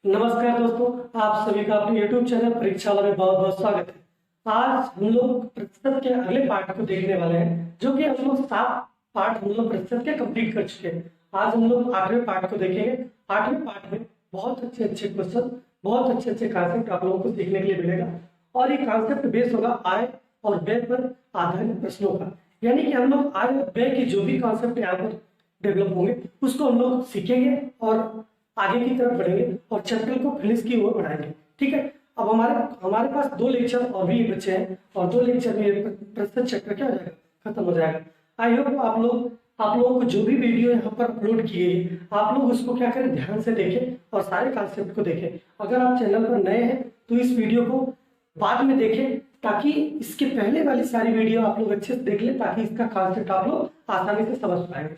नमस्कार दोस्तों, आप सभी का अपने YouTube चैनल परीक्षाला में बहुत बहुत स्वागत है। आज हम लोग प्रतिशत के अगले पार्ट को देखने वाले हैं, जो कि हम लोग 7 पार्ट हम लोग प्रतिशत के कंप्लीट कर चुके हैं। आज हम लोग 8वें पार्ट को देखेंगे। 8वें पार्ट में बहुत अच्छे अच्छे क्वेश्चन, बहुत अच्छे अच्छे कॉन्सेप्ट आप लोगों को सीखने के लिए मिलेगा। और ये कॉन्सेप्ट बेस होगा आय और व्यय पर आधारित प्रश्नों का, यानी कि हम लोग आय और व्यय के जो भी कॉन्सेप्ट यहाँ पर डेवलप होंगे उसको हम लोग सीखेंगे और आगे की तरफ बढ़ेंगे और चैप्टर को फिनिश की ओर बढ़ाएंगे। ठीक है, अब हमारे पास 2 लेक्चर और भी बचे हैं और 2 लेक्चर में प्रतिशत चैप्टर क्या हो जाएगा, खत्म हो जाएगा। आई होप आप लोगों को जो भी वीडियो यहाँ पर अपलोड की गई आप लोग उसको क्या करें, ध्यान से देखें और सारे कॉन्सेप्ट को देखें। अगर आप चैनल पर नए हैं तो इस वीडियो को बाद में देखें, ताकि इसके पहले वाली सारी वीडियो आप लोग अच्छे से देख लें, ताकि इसका कॉन्सेप्ट आप लोग आसानी से समझ पाएंगे।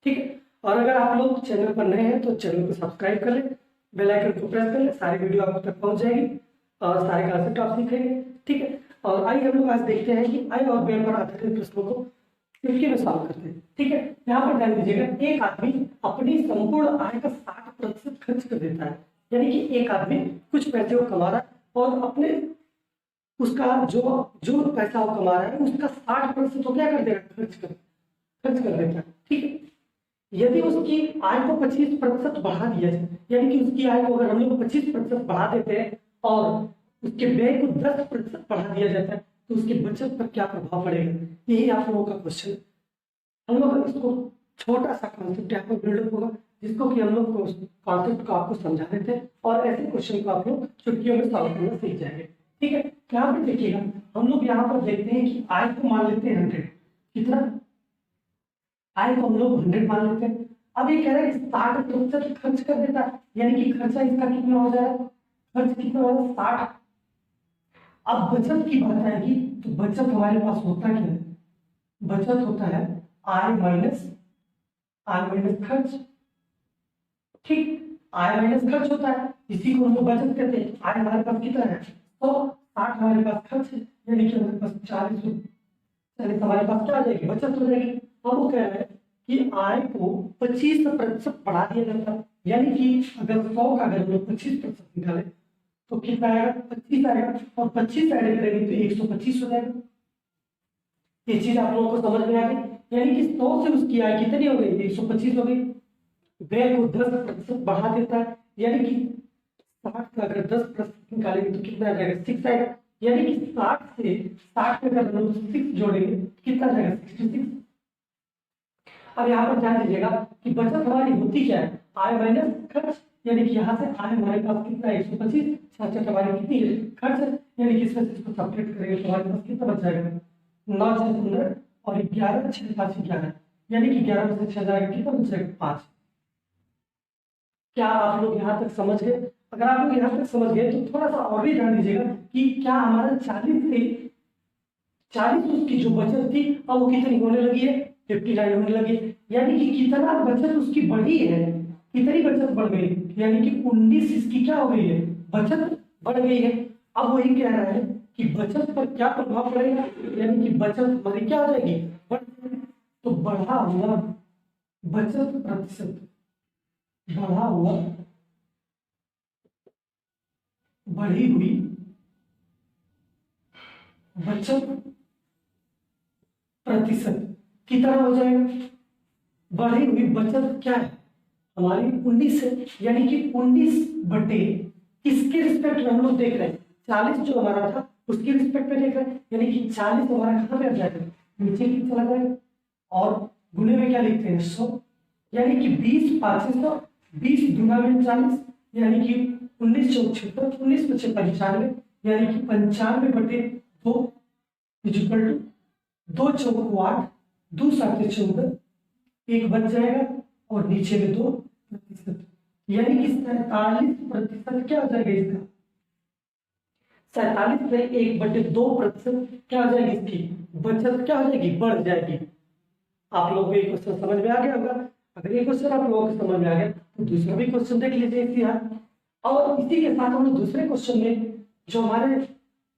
ठीक है, और अगर आप लोग चैनल पर नए हैं तो चैनल को सब्सक्राइब कर लें, बेल आइकन को प्रेस कर लें, सारी वीडियो आप तक पहुंच जाएगी और सारे कॉन्सेप्ट आप सीखेंगे। ठीक है, और आइए हम लोग आज देखते हैं कि आय और व्यय पर आधारित प्रश्नों को चुटकी में सॉल्व करते हैं। ठीक है, यहाँ पर ध्यान दीजिएगा, एक आदमी अपनी संपूर्ण आय का 60% खर्च कर देता है। यानी कि एक आदमी कुछ पैसे को कमा रहा है और अपने उसका जो पैसा वो कमा रहा है उसका 60% तो क्या कर देगा, खर्च कर देता है। ठीक है, यदि उसकी आय को 25% बढ़ा दिया जाए, यानी कि उसकी आय को अगर हम लोग 25% बढ़ा देते हैं और उसके व्यय को 10% बढ़ा दिया जाता है तो उसकी बचत पर क्या प्रभाव पड़ेगा, यही आप लोगों का क्वेश्चन है। हम लोग इसको छोटा सा कॉन्सेप्ट यहाँ पर बिल्डअप होगा, जिसको कि हम लोग कॉन्सेप्ट को आपको समझा देते हैं और ऐसे क्वेश्चन को आप लोग चुटकियों में सॉल्व करना सीख जाएंगे। ठीक है, यहाँ पर देखिएगा, हम लोग यहाँ पर देखते हैं कि आय को मान लेते हैं 100। कितना आय को हम लोग 100 मान लेते हैं। अब ये कह रहा है कि 60% खर्च कर देता है, यानी कि खर्चा इसका कितना हो जाएगा, खर्च कितना हो जाएगा, 60। अब बचत की बात आएगी तो बचत हमारे पास होता क्या है, बचत होता है आय माइनस खर्च। ठीक, आय माइनस खर्च होता है, इसी को हम लोग बचत कहते हैं। आय हमारे पास कितना है, तो 60 हमारे पास खर्च है, यानी कि हमारे पास 40 हमारे पास क्या आ जाएगी, बचत हो जाएगी। अब वो कह रहा है कि आय को 25% बढ़ा दिया जाता है, यानी कि अगर 100 का अगर हम लोग 25% निकाले तो कितना आएगा, 25 आएगा, और 25 ऐड करेंगे तो 125 हो जाएगा। ये चीज आप लोगों को समझ में आ गई, यानी कि 100 से उसकी आय कितनी हो गई, 125 हो गई। व्यय को 10% बढ़ा देता है, यानी कि 60 का अगर 10% निकालेंगे तो कितना आ जाएगा, 6 आएगा। यानी कि 60 से 60 में अगर हम लोग 6 जोड़ेंगे कितना आ जाएगा, 66। अब यहाँ पर ध्यान दीजिएगा कि बचत हमारी होती क्या है, आय माइनस खर्च, यानी कि यहाँ से आय हमारे पास कितना है, 125, 66 हमारी कितनी है, खर्च, यानी कि इसमें से इसको सब्ट्रैक्ट करेंगे तो हमारे पास कितना बच जाएगा, 9 6 15 और 11 6 5 11, यानी कि 11 में से 6 जाएगा, कितना बच जाएगा, 5। क्या आप लोग यहाँ तक समझ गए? अगर आप लोग यहाँ तक समझ गए तो थोड़ा सा और भी ध्यान दीजिएगा कि क्या हमारा 40 उसकी जो बचत थी अब वो कितनी होने लगी है, 59 होने लगी है। यानी कि कितना बचत उसकी बढ़ी है, कितनी बचत बढ़ गई, यानी कि 19 इसकी क्या हो गई है, बचत बढ़ गई है। अब वही कह रहा है कि बचत पर क्या प्रभाव पड़ेगा, यानी कि बचत हमारी क्या हो जाएगी, तो बढ़ा हुआ बचत प्रतिशत, बढ़ा हुआ बढ़ी हुई बचत प्रतिशत कितना हो जाएगा, बढ़ी हुई बचत क्या है हमारी 19 है, यानी कि 19 बटे किसके रिस्पेक्ट में हम लोग देख रहे हैं, 40 जो हमारा था उसके रिस्पेक्ट में देख रहे हैं, यानी कि 40 हमारा कहाँ पे आ जाएगा, नीचे की चला जाएगा, और गुणे में क्या लिखते हैं, 100, यानी कि 20 5 100, 20 दूना में 40, यानी कि 19 चौक 76, 19 पचे 95, यानी कि 95 बटे 2 इक्वल टू 2 चौक 8, 2 7 14, एक बच जाएगा और नीचे में 2%, यानी कि 47% क्या हो जाएगा इसका, 47 में 1/2% क्या हो जाएगी, इसकी बचत क्या हो जाएगी, बढ़ जाएगी। आप लोगों को ये क्वेश्चन समझ में आ गया होगा। अगर ये क्वेश्चन आप लोगों को समझ में आ गया तो दूसरा भी क्वेश्चन देख लीजिए इसी यहाँ। और इसी के साथ हम लोग दूसरे क्वेश्चन में, जो हमारे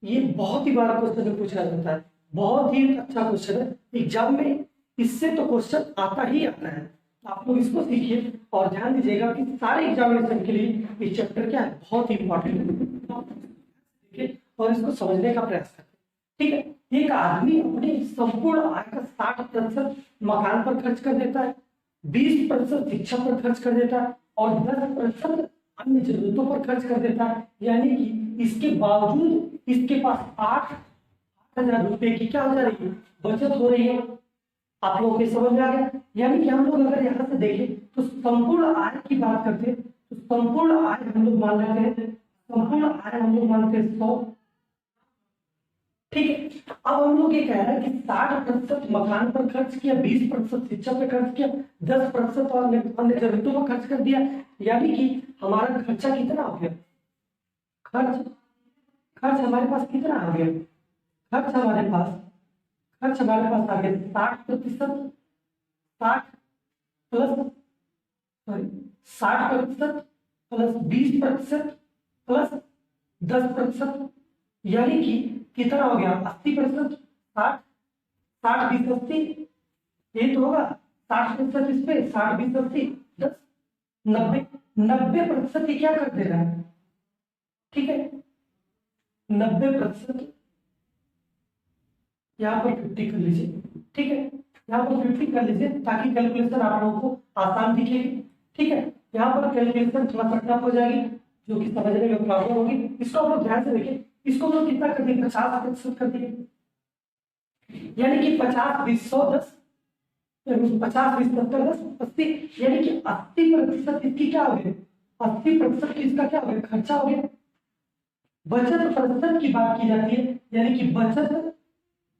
ये बहुत ही बार क्वेश्चन में पूछा जाता है, बहुत ही अच्छा क्वेश्चन है एग्जाम में, इससे तो क्वेश्चन आता ही आता है। आप लोग इसको सीखिए और ध्यान दीजिएगा कि सारे एग्जामिनेशन के लिए ये चैप्टर क्या है, बहुत ही इंपॉर्टेंट है। देखिए और इसको समझने का प्रयास करें। ठीक है, एक आदमी अपनी संपूर्ण आय का 60% मकान पर खर्च कर देता है, 20% शिक्षा पर खर्च कर देता है और 10% अन्य जरूरतों पर खर्च कर देता है। यानी कि इसके बावजूद इसके पास 8,000 रुपए की क्या हो जा रही है, बचत हो रही है। आप लोगों को समझ में आ गया। यानी कि हम लोग अगर यहाँ से देखें तो संपूर्ण आय की बात करते हैं तो संपूर्ण आय हम लोग मान लेते हैं, संपूर्ण आय हम लोग मानते हैं 100। ठीक है, अब हम लोग ये कह रहे हैं कि 60% मकान पर खर्च किया, 20% शिक्षा पर खर्च किया, 10% और अन्य जरूरतों पर खर्च कर दिया। यानी कि हमारा खर्चा कितना हो गया, खर्च खर्च हमारे पास कितना आ गया, खर्च हमारे पास खर्च हमारे पास आ गया 60%, 60 प्लस सॉरी 60% प्लस 20% प्लस 10%, यानी कि कितना हो गया 80%। 60 60 20 80 ये तो होगा 60% इस पे 60 20 80 10 90 90% ये क्या कर दे रहा है। ठीक है, 90% यहाँ पर 50 कर लीजिए। ठीक है, यहाँ पर 50 कर लीजिए ताकि कैलकुलेशन आप लोगों को आसान दिखेगी। ठीक है, यहाँ पर कैलकुलेशन थोड़ा सा टफ हो जाएगी, जो कि समझने में प्रॉब्लम होगी। इसको आप लोग ध्यान से देखिए, इसको हम लोग कितना कर दिए 50% कर दिए, यानी कि 50 20 100 10, 50 20 70 10 80, यानी कि 80% इसकी क्या हो गई, 80% इसका क्या हो गया, खर्चा हो गया। बचत प्रतिशत की बात की जाती है, यानी कि बचत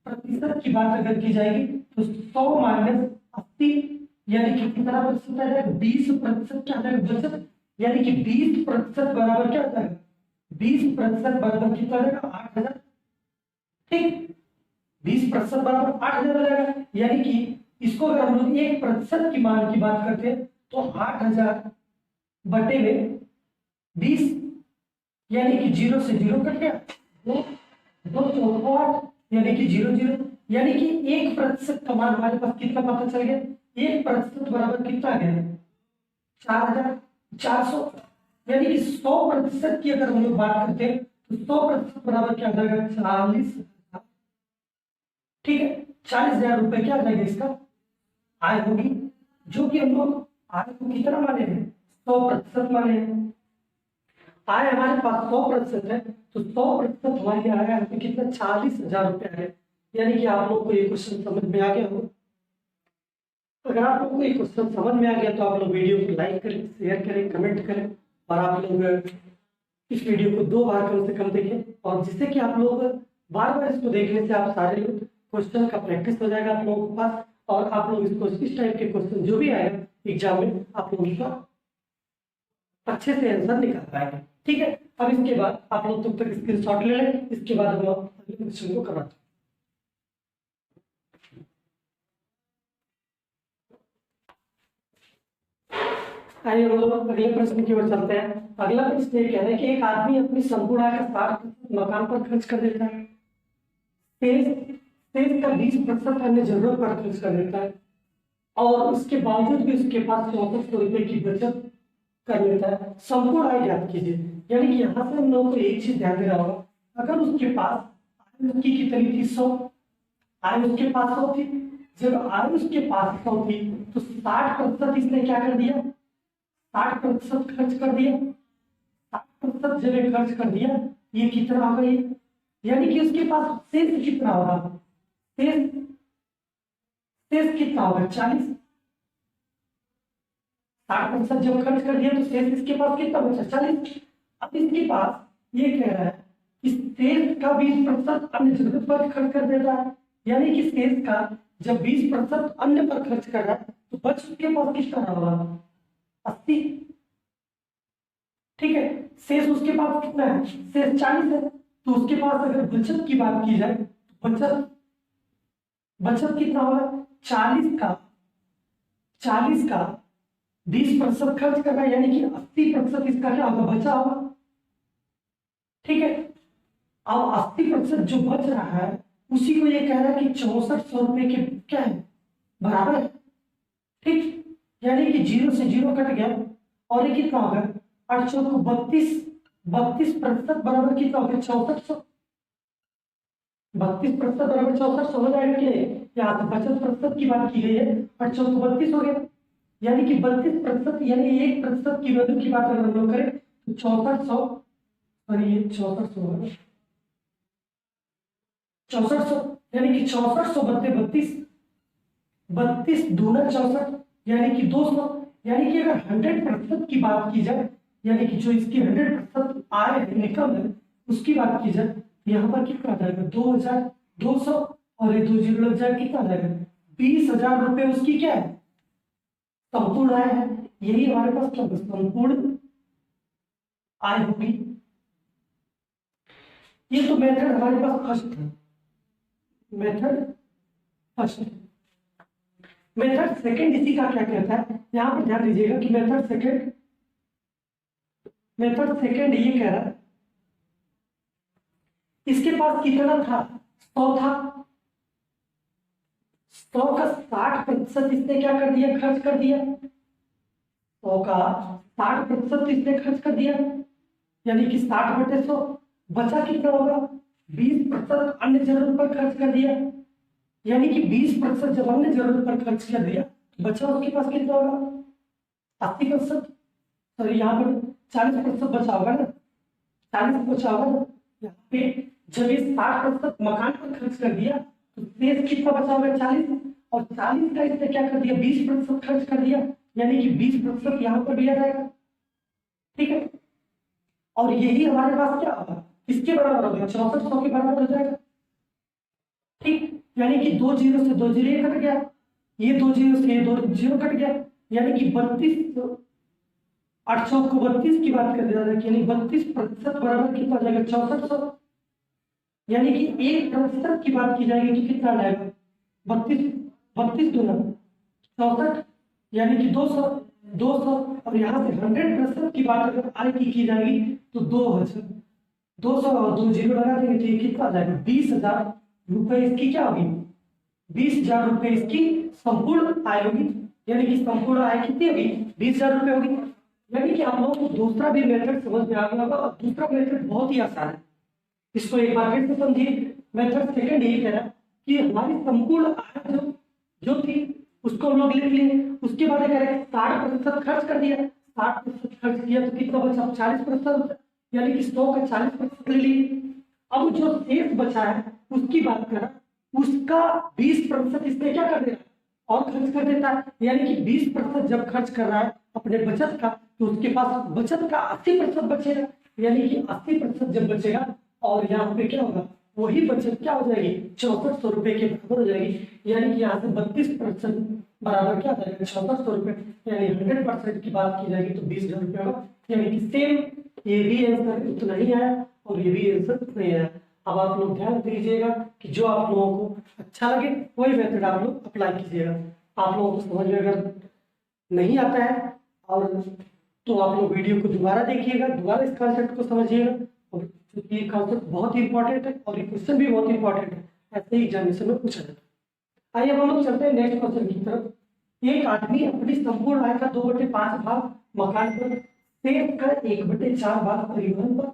प्रतिशत की बात अगर की जाएगी तो 100 माइनस 80, यानी कि कितना प्रतिशत आ जाएगा, 20% क्या आ जाएगा बचत। यानी कि 20% बराबर क्या होता है, 20% बराबर कितना आ जाएगा 8,000। ठीक, 20% बराबर 8,000 हो जाएगा। यानी कि इसको अगर हम लोग 1% की मान की बात करते हैं तो 8,000 बटे में 20, यानी कि 0 से 0 कट गया, 2 2 चौको 8, यानी कि 0 0, यानी कि 1% का मान हमारे पास कितना पता चल गया, 1% बराबर कितना आ गया 4,400। यानी कि 100% की अगर हम लोग बात करते हैं तो 100% बराबर क्या आ जाएगा 40। ठीक है, 40,000 रुपए क्या आ जाएगा इसका आय होगी, जो कि हम लोग आय को कितना माने हैं 100% माने हैं। आय हमारे पास 100% है तो 100% हमारी आय है तो कितना 40,000 रुपए है। यानी कि आप लोग को ये क्वेश्चन समझ में आ गया होगा। अगर आप लोग को ये क्वेश्चन समझ में आ गया तो आप लोग वीडियो को लाइक करें, शेयर करें, कमेंट करें और आप लोग इस वीडियो को 2 बार कम से कम देखें, और जिससे कि आप लोग बार बार इसको देखने से आप सारे लोग क्वेश्चन का प्रैक्टिस हो जाएगा आप लोगों के पास, और आप लोग इसको इस टाइप के क्वेश्चन जो भी आएगा एग्जाम में आप लोग इसका अच्छे से आंसर निकाल पाएंगे। ठीक है, अब इसके बाद आप लोग तब तक स्क्रीनशॉट ले लें, इसके बाद हम अगले क्वेश्चन को करवाते हैं। आइए हम लोग अगले प्रश्न की ओर चलते हैं। अगला प्रश्न ये कह रहा है कि एक आदमी अपनी संपूर्ण आय का 60% मकान पर खर्च कर देता है, शेष का 20% अन्य जरूरत पर खर्च कर देता है और उसके बावजूद भी उसके पास 6400 रुपए की बचत कर लेता है। संपूर्ण आय ज्ञात कीजिए। यानी कि यहाँ से हम लोगों को एक चीज ध्यान देना होगा, अगर उसके पास आय उसकी कितनी थी 100, आय उसके पास 100 थी, जब आय उसके पास 100 थी तो 60% इसने क्या कर दिया, 60% खर्च कर दिया। 60% जब खर्च कर दिया, ये कितना होगा ये, यानी कि उसके पास शेष कितना होगा, शेष शेष कितना होगा 40। 60% जब खर्च कर दिया तो शेष इसके पास कितना बचा 40। अब इसके पास ये कह रहा है कि शेष का 20% अन्य जरूरत पर खर्च कर देता है, यानी कि शेष का जब 20% अन्य पर खर्च कर रहा है तो बच उसके पास कितना होगा 80। ठीक है, शेष उसके पास कितना है, शेष 40 है, तो उसके पास अगर बचत की बात की जाए तो बचत कितना होगा 40 का 20% खर्च कर रहा है, यानी कि 80% इसका क्या होगा बचा होगा। ठीक है, अब 80% जो बच रहा है उसी को ये कह रहा है कि 6400 रुपए के क्या है बराबर है। ठीक, यानी कि 0 से 0 कट गया और ये कितना होगा 8 चौक 32, 32% बराबर कितना हो गया 6400, 32% बराबर 6400 हो जाएगा कि नहीं। यहाँ पे 50% की बात की गई है, 8 चौक 32 हो गया, यानी कि 32% यानी 1% की वैल्यू की बात अगर हम लोग करें तो 6400, और ये 6400 होगा, 6400 यानी कि 6400 बत्ते 32, 32 दूना 64 यानी कि 200, यानी कि अगर 100% की बात की जाए, यानी कि जो इसकी 100% आय है इनकम है उसकी बात की जाए, यहाँ पर कितना आ जाएगा 2200, और ये 2 जीरो लग जाएगा, कितना आ जाएगा 20,000 रुपए उसकी क्या है संपूर्ण आय है। यही हमारे पास क्या संपूर्ण आय होगी। ये तो मेथड हमारे पास फर्स्ट है, मेथड फर्स्ट। मेथड सेकंड इसी का क्या कहता है, यहां पर ध्यान दीजिएगा कि मेथड सेकंड ये कह रहा है इसके पास कितना था 100 था, 100 का 60% इसने क्या कर दिया खर्च कर दिया, 100 का 60% इसने खर्च कर दिया, यानी कि 60/100, बचा कितना होगा 20% अन्य जरूरत पर खर्च कर दिया, यानी कि 20% जब हमने जरूरत पर खर्च कर दिया बचा उसके पास कितना होगा 80%, सॉरी यहाँ पर 40% बचा होगा ना, 40 बचा होगा ना। यहाँ पे जब ये 60% मकान पर खर्च कर दिया तो शेष कितना बचा होगा 40, और 40 का इसने क्या कर दिया 20% खर्च कर दिया, यानी कि 20% यहाँ पर भी आ जाएगा, ठीक है। और यही हमारे पास क्या होगा किसके बराबर होगा 6400 के बराबर हो जाएगा, ठीक। यानी कि 2 जीरो से 2 जीरो कट गया, ये 2 जीरो से ये 2 जीरो कट गया, यानी कि 32, 800 को 32 की बात कर दिया, यानी 32% बराबर कितना आ जाएगा 6400, यानी कि 1% की बात की जाएगी तो कितना आ जाएगा 32, 32 दूना 64, यानी कि 200, 200, और यहाँ से 100% की बात अगर आय की जाएगी तो 2000, 200 और 2 जीरो लगा देंगे तो ये कितना आ जाएगा 20,000 रुपए इसकी क्या होगी 20,000 रुपए इसकी संपूर्ण आय होगी, यानी कि संपूर्ण आय कितनी होगी 20,000 रुपए होगी। यानी कि आप लोगों को दूसरा भी मेथड समझ में आ गया होगा, और दूसरा मेथड बहुत ही आसान है, इसको एक बार फिर से समझिए। मेथड सेकंड ये कह रहा है कि हमारी संपूर्ण आय जो थी उसको हम लोग लिख लिए, उसके बाद कह रहे हैं 60% खर्च कर दिया, 60% खर्च किया तो कितना बचा 40%, यानी कि 100 का 40% ले लिए। अब जो शेष बचा है उसकी बात करें, उसका 20% इसने क्या कर देना और खर्च कर देता है, यानी कि 20% जब खर्च कर रहा है अपने बचत का तो उसके पास बचत का 80% बचेगा, यानी कि 80% जब बचेगा और यहाँ पे क्या होगा वही बचत क्या हो जाएगी 6400 रुपए के बराबर हो जाएगी, यानी कि यहाँ से 32% बराबर क्या हो जाएगा 6400 रुपए, यानी 100% की बात की जाएगी तो 20,000 रुपए होगा, यानी कि सेम ये भी आंसर उतना ही आया और ये भी आंसर उतना ही आया। अब आप लोग ध्यान दीजिएगा कि जो आप लोगों को अच्छा लगे वही मेथड आप लोग अप्लाई कीजिएगा। आप लोगों को समझ में अगर नहीं आता है और तो आप लोग वीडियो को दोबारा देखिएगा, दोबारा इस कॉन्सेप्ट को समझिएगा, और क्योंकि ये कॉन्सेप्ट बहुत ही इंपॉर्टेंट है और ये क्वेश्चन भी बहुत इंपॉर्टेंट है, ऐसे ही एग्जामिनेशन में पूछा जाता है। आइए अब हम लोग चलते हैं नेक्स्ट क्वेश्चन की तरफ। एक आदमी अपनी संपूर्ण आय का 2/5 भाग मकान पर, शेष का 1/4 भाग परिवहन पर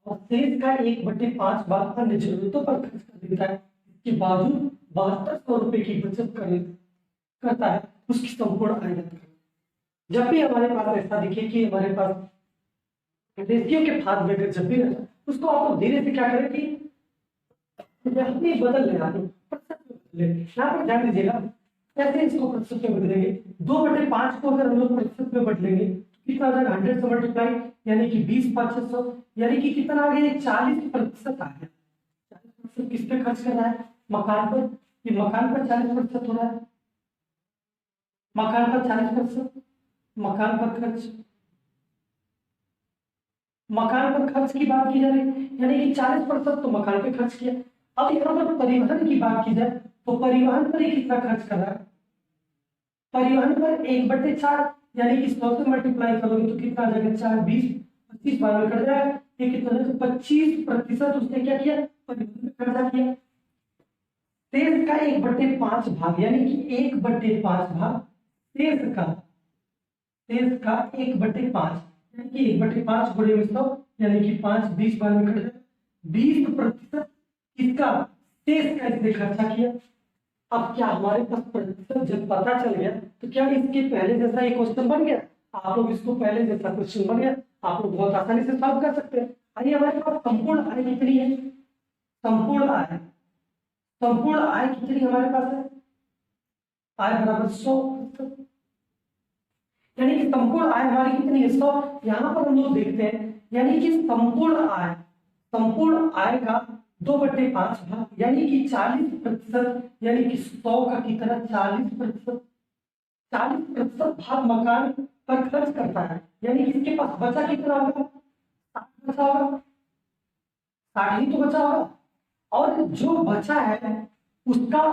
और शेष का 1/5 भाग अन्य जरूरतों पर खर्च कर देता है, इसके बावजूद 7200 रुपए की बचत करता है, उसकी संपूर्ण आय ज्ञात करें। जब भी हमारे पास ऐसा दिखे कि हमारे पास रेशियो के फार्म में अगर जब भी रहता है उसको आप लोग धीरे से क्या करें कि यहाँ पे बदल लेना प्रतिशत में बदले, यहाँ पर ध्यान दीजिएगा कैसे इसको प्रतिशत में बदलेंगे। 2/5 को अगर हम लोग प्रतिशत में बदलेंगे कितना आ जाएगा 100 से मल्टीप्लाई, यानी कि 20/500, यानी कि कितना आ गया 40% आ गया। 40% किस पे खर्च कर रहा है मकान पर, ये मकान पर 40% हो रहा है, मकान पर 40%, मकान पर खर्च, मकान पर खर्च की बात की जा रही, यानी कि 40% तो मकान पे खर्च किया। अब यहाँ पर परिवहन की बात की जाए तो परिवहन पर ही कितना खर्च कर रहा है, परिवहन पर 1/4, यानी कि 100 से मल्टीप्लाई करोगे तो कितना आ जाएगा 4, 20, 25 बार में कट जाएगा, ये कितना है 25% उसने क्या किया परिवहन में खर्चा किया। शेष का 1/5 भाग, यानी कि 1/5 भाग शेष का शेष का 1/5, यानी कि 1/5 गुणे में 100, यानी कि 5 20 बार में कट जाएगा। 20% इसका शेष का इसने खर्चा किया। अब क्या हमारे पास प्रतिशत जब पता चल गया तो क्या इसके पहले जैसा ये क्वेश्चन बन गया? आप लोग इसको पहले जैसा क्वेश्चन बन गया, आप लोग बहुत आसानी से सॉल्व कर सकते हैं। आइए हमारे पास संपूर्ण आय कितनी है? संपूर्ण आय, संपूर्ण आय कितनी हमारे पास है? आय बराबर 100%, यानी कि संपूर्ण आय हमारी कितनी है? 100। यहाँ पर हम लोग देखते हैं, यानी कि संपूर्ण आय, संपूर्ण आय का 2/5 भाग, यानी कि 40%, यानी कि 100 का कितना? 40%। 40% भाग मकान पर खर्च करता है, यानी कि इसके पास बचा कितना होगा? 60 बचा होगा, 60 ही तो बचा होगा। और जो बचा है उसका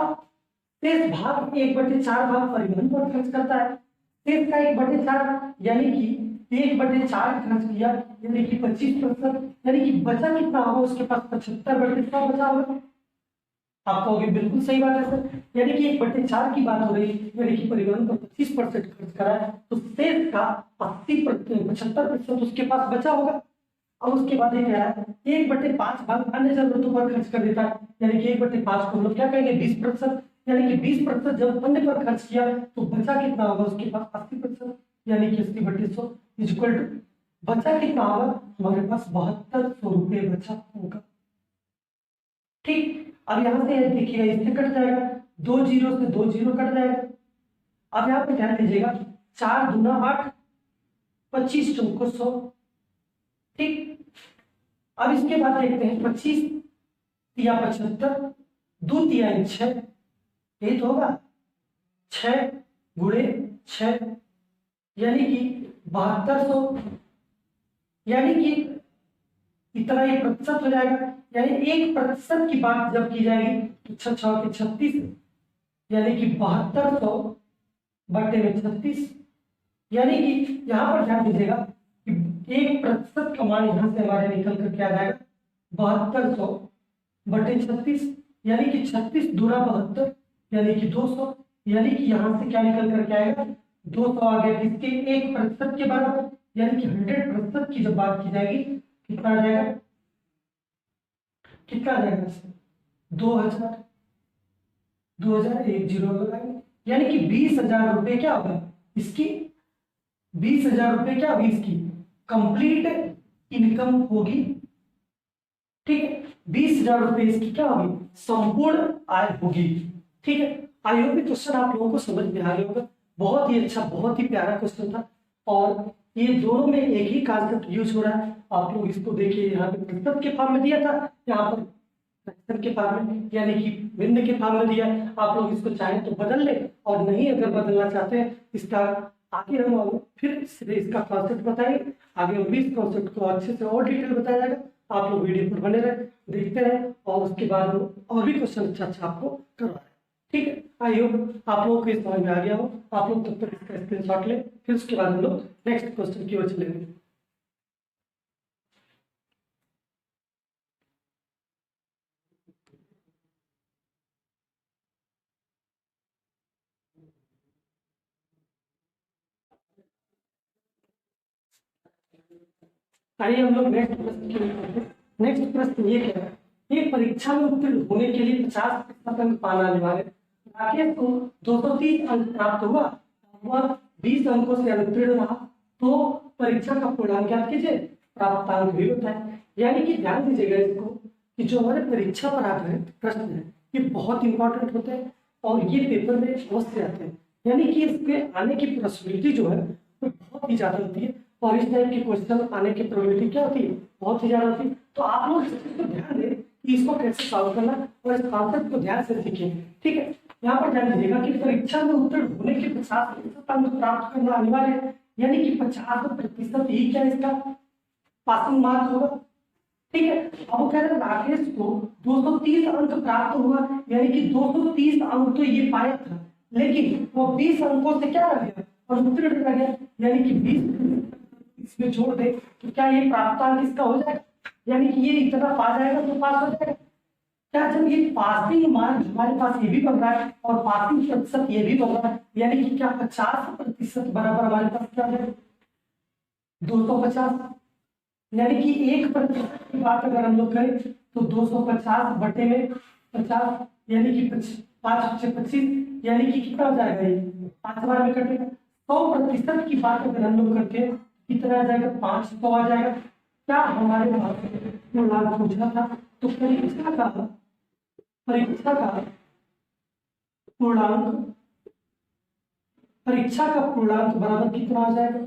शेष भाग 1/4 भाग परिवहन पर खर्च करता है। शेष का 1/4, यानी कि 1/4 खर्च किया, यानी कि 25%, यानी कि बचा कितना होगा उसके पास? 75/100 बचा होगा। आप कहोगे बिल्कुल सही बात है सर, यानी कि 1/4 की बात हो रही है, यानी कि परिवहन पर 25% खर्च करा है, तो शेष का 75% उसके पास बचा होगा। और उसके बाद ये क्या है? 1/5 भाग अन्य जरूरतों पर खर्च कर देता है, यानी कि 1/5 को हम लोग क्या कहेंगे? 20%, यानी कि 20% जब अन्य पर खर्च किया तो बचा कितना होगा उसके पास? 80%, यानी कि 80/100 इज इक्वल टू बचा कितना होगा हमारे पास? 7200 रुपये बचा होगा। ठीक, अब यहां से देखिएगा इससे कट जाएगा, 2 जीरो से 2 जीरो कट जाएगा। अब यहाँ पे ध्यान दीजिएगा, 4 दूना 8, 25 चौको 100। ठीक, अब इसके बाद देखते हैं 25 तिया 75, 2 तिया 6, यही तो होगा 6 गुणे 6, यानी कि 7200, यानी कि इतना ही प्रतिशत हो जाएगा। यानी 1% की बात जब की जाएगी तो 6 6 के 36, यानी कि 7200 बटे में 36, यानी कि यहाँ पर ध्यान दीजिएगा कि 1% का मान यहाँ से हमारे निकल कर क्या आ जाएगा? 7200 बटे 36, यानी कि 36 दूना 72, यानी कि 200, यानी कि यहाँ से क्या निकल कर क्या आएगा? 200 आ गया, किसके? 1% के बराबर, यानी कि 100% की जब बात की जाएगी कितना आ जाएगा? कितना आ जाएगा? 2000, 2000 एक जीरो लगाएंगे, यानी कि 20,000 रुपए क्या होगा इसकी? 20,000 रुपए क्या होगी इसकी? कंप्लीट इनकम होगी। ठीक है, 20,000 रुपए इसकी क्या होगी? संपूर्ण आय होगी। ठीक है, आई होप क्वेश्चन आप लोगों को समझ में आ गया होगा। बहुत ही अच्छा, बहुत ही प्यारा क्वेश्चन था, और ये दोनों में एक ही कॉन्सेप्ट यूज हो रहा है। आप लोग इसको देखिए, यहाँ पे प्रतिशत के फॉर्म में दिया था, यहाँ पर प्रतिशत के फॉर्म में यानी कि भिन्न के फॉर्म में दिया है। आप लोग इसको चाहें तो बदल ले, और नहीं अगर बदलना चाहते हैं इसका आगे हम फिर से इसका कॉन्सेप्ट बताएंगे। आगे और भी इस कॉन्सेप्ट को अच्छे से और डिटेल बताया जाएगा। आप लोग वीडियो पर बने रहे, देखते रहे, और उसके बाद हम और भी क्वेश्चन अच्छा अच्छा आपको करवा रहे हैं। ठीक है, आई होप आप लोगों को ये समझ में आ गया हो। आप लोग तब तक इसका स्क्रीनशॉट लें, फिर उसके बाद हम लोग नेक्स्ट क्वेश्चन की ओर चलेंगे। आइए हम लोग नेक्स्ट प्रश्न की ओर चलते हैं। नेक्स्ट प्रश्न ये कह रहा है, ये परीक्षा में उत्तीर्ण होने के लिए 50% अंक पाना अनिवार्य है। राकेश को 230 अंक प्राप्त हुआ, वह 20 अंकों से अनुत्तीर्ण रहा, तो परीक्षा का पूर्णांक ज्ञात कीजिए, प्राप्तांक भी बताएं। यानी कि ध्यान दीजिएगा इसको कि जो हमारे परीक्षा पर आधारित प्रश्न है ये बहुत इंपॉर्टेंट होते हैं, और ये पेपर में अवश्य आते हैं। यानी कि इसके आने की पॉसिबिलिटी जो है वो बहुत ही ज्यादा होती है, और इस टाइप के क्वेश्चन आने की प्रोबेबिलिटी क्या होती है? बहुत ही ज्यादा होती है। तो आप लोग इस चीज को ध्यान दें कि इसको कैसे सॉल्व करना, और इस कॉन्सेप्ट को ध्यान से सीखें। ठीक है, यहाँ पर ध्यान दीजिएगा कि परीक्षा में उत्तीर्ण होने के 50% अंक प्राप्त करना अनिवार्य है, यानी कि 50% ही क्या इसका पासिंग मार्क होगा। ठीक है, अब कह रहे हैं राकेश को 230 अंक प्राप्त हुआ, यानी कि 230 अंक तो ये पाया था, लेकिन वो 20 अंकों से क्या रह गया? और उत्तीर्ण रह गया, यानी कि 20 इसमें जोड़ दे तो क्या ये प्राप्तांक इसका हो जाएगा? यानी कि ये इतना पा जाएगा तो पास हो जाएगा। क्या जब ये पासिंग मार्क हमारे पास ये भी बन रहा है और पासिंग प्रतिशत ये भी बन रहा है, यानी कि क्या 50% बराबर हमारे पास क्या है 250, यानी कि 1% की बात अगर हम लोग करें तो 250 बटे में 50, यानी कि 5×5 यानी कि कितना हो जाएगा, ये 5 बार में कटेगा। 100% की बात अगर हम लोग करते हैं कितना आ जाएगा, 500 आ जाएगा। क्या हमारे पास लाभ पूछा था, तो परीक्षा का पूर्णांक बराबर कितना आ जाएगा,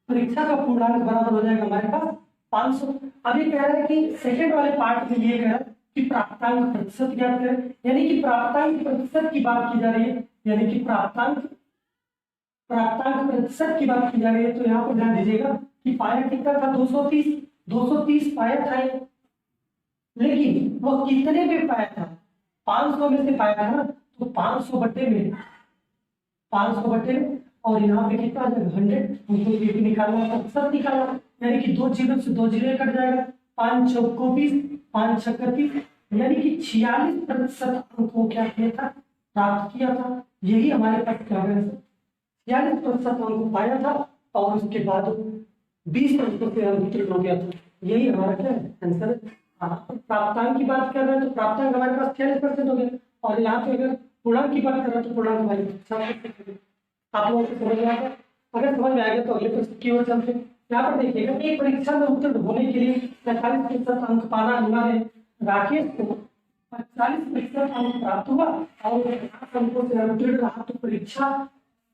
परीक्षा का पूर्णांक बराबर हो जाएगा हमारे पास 500। अब ये कह रहा है कि सेकंड वाले पार्ट में ये कह रहा है कि प्राप्तांक प्रतिशत ज्ञात करें, यानी कि प्राप्तांक प्रतिशत की बात की जा रही है, यानी कि प्राप्तांक प्रतिशत की बात की जा रही है। तो यहाँ पर ध्यान दीजिएगा कि पाया कितना था 230 पाया था ये, लेकिन वो कितने में पाया था, 500 में से पाया था ना, तो 500 बटे में और यहाँ पे कितना आ जाएगा 100, हमको ये भी निकालना है, प्रतिशत निकालना है, यानी कि 2 जीरो से 2 जीरो कट जाएगा, 5 चौको 20, 5 छक्का 30, यानी कि 46% अंकों क्या किया था, प्राप्त किया था। यही हमारे पास क्या है, 46% अंक पाया था और उसके बाद 20% से अंतरित हो गया था। यही हमारा क्या है आंसर। प्राप्तांक की बात कर रहे हैं तो प्राप्तांक हमारे पास 46% हो गया, और यहाँ पे अगर पूर्णांक की बात कर रहे हैं तो पूर्णांक हमारे 50%। आप लोगों को समझ में आ गया? अगर समझ में आ गया तो अगले प्रश्न की ओर चलते हैं। यहाँ पर देखिएगा एक परीक्षा में उत्तीर्ण होने के लिए 45% अंक पाना अनिवार्य है। राकेश को 45% अंक प्राप्त हुआ और 50 अंकों से उत्तीर्ण रहा, तो परीक्षा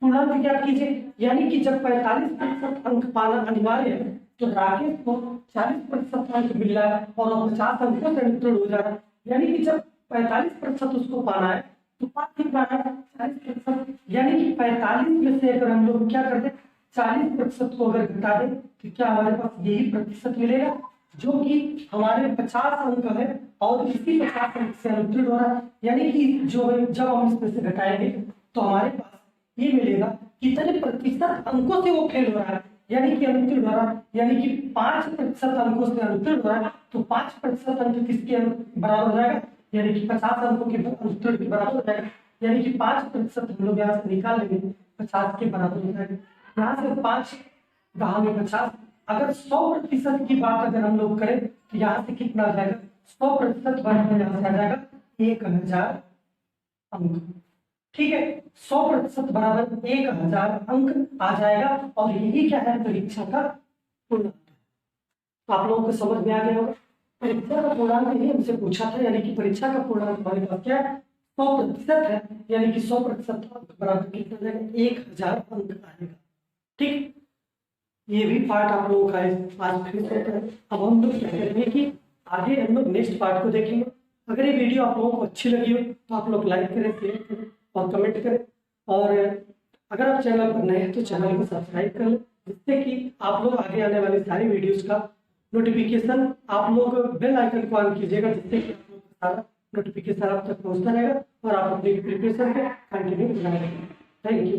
पूर्णांक ज्ञात कीजिए। यानी कि जब 45% अंक पाना अनिवार्य है तो राकेश को 40% अंक मिल रहा है और 50 अंकों से उत्तीर्ण हो जा रहा है। यानी कि जब 45% उसको पाना है तो पा कितना है 40%, यानी कि 45 में से अगर हम लोग क्या करते 40% को अगर घटा दें तो क्या हमारे पास यही प्रतिशत मिलेगा, जो कि हमारे 50 अंक है और इसी 50 अंक से उत्तीर्ण हो रहा है। यानी कि जो जब हम इसमें से घटाएंगे तो हमारे पास ये मिलेगा कितने प्रतिशत अंकों से वो फेल हो रहा है, यानी कि अनुत्तीर्ण हो रहा है, यानी कि 5% अंकों से अनुत्तीर्ण हो रहा है। तो 5% अंक किसके बराबर हो जाएगा, यानी कि 50 अंकों के उत्तीर्ण के बराबर हो जाएगा, यानी कि 5% हम लोग यहाँ से निकाल लेंगे 50 के बराबर हो जाएगा। यहाँ से 5 दहा में 50, अगर 100% की बात अगर हम लोग करें तो यहाँ से कितना आ जाएगा 100% बराबर यहाँ से आ जाएगा 1000 अंक। ठीक है, 100% बराबर 1000 अंक आ जाएगा और यही क्या है परीक्षा का पूर्णांक। आप लोगों को समझ में आ गया होगा। परीक्षा का पूर्णांक ही हमसे पूछा था, यानी कि परीक्षा का पूर्णांक हमारे पास क्या है 100% है, यानी कि 100% अंक बराबर कितना आ जाएगा 1000 अंक आएगा। ठीक, ये भी पार्ट आप लोगों का आज फिर से है। अब हम लोग क्या करेंगे कि आगे हम लोग नेक्स्ट पार्ट को देखेंगे। अगर ये वीडियो आप लोगों को अच्छी लगी हो तो आप लोग लाइक करें, शेयर करें और कमेंट करें, और अगर आप चैनल पर नए हैं तो चैनल को सब्सक्राइब कर लें, जिससे कि आप लोग आगे आने वाली सारी वीडियोस का नोटिफिकेशन आप लोग बेल आइकन को ऑन कीजिएगा, जिससे कि आप लोग का सारा नोटिफिकेशन आप तक पहुंचता रहेगा और आप अपनी प्रिपरेशन को कंटिन्यू बनाए रखें। Thank you.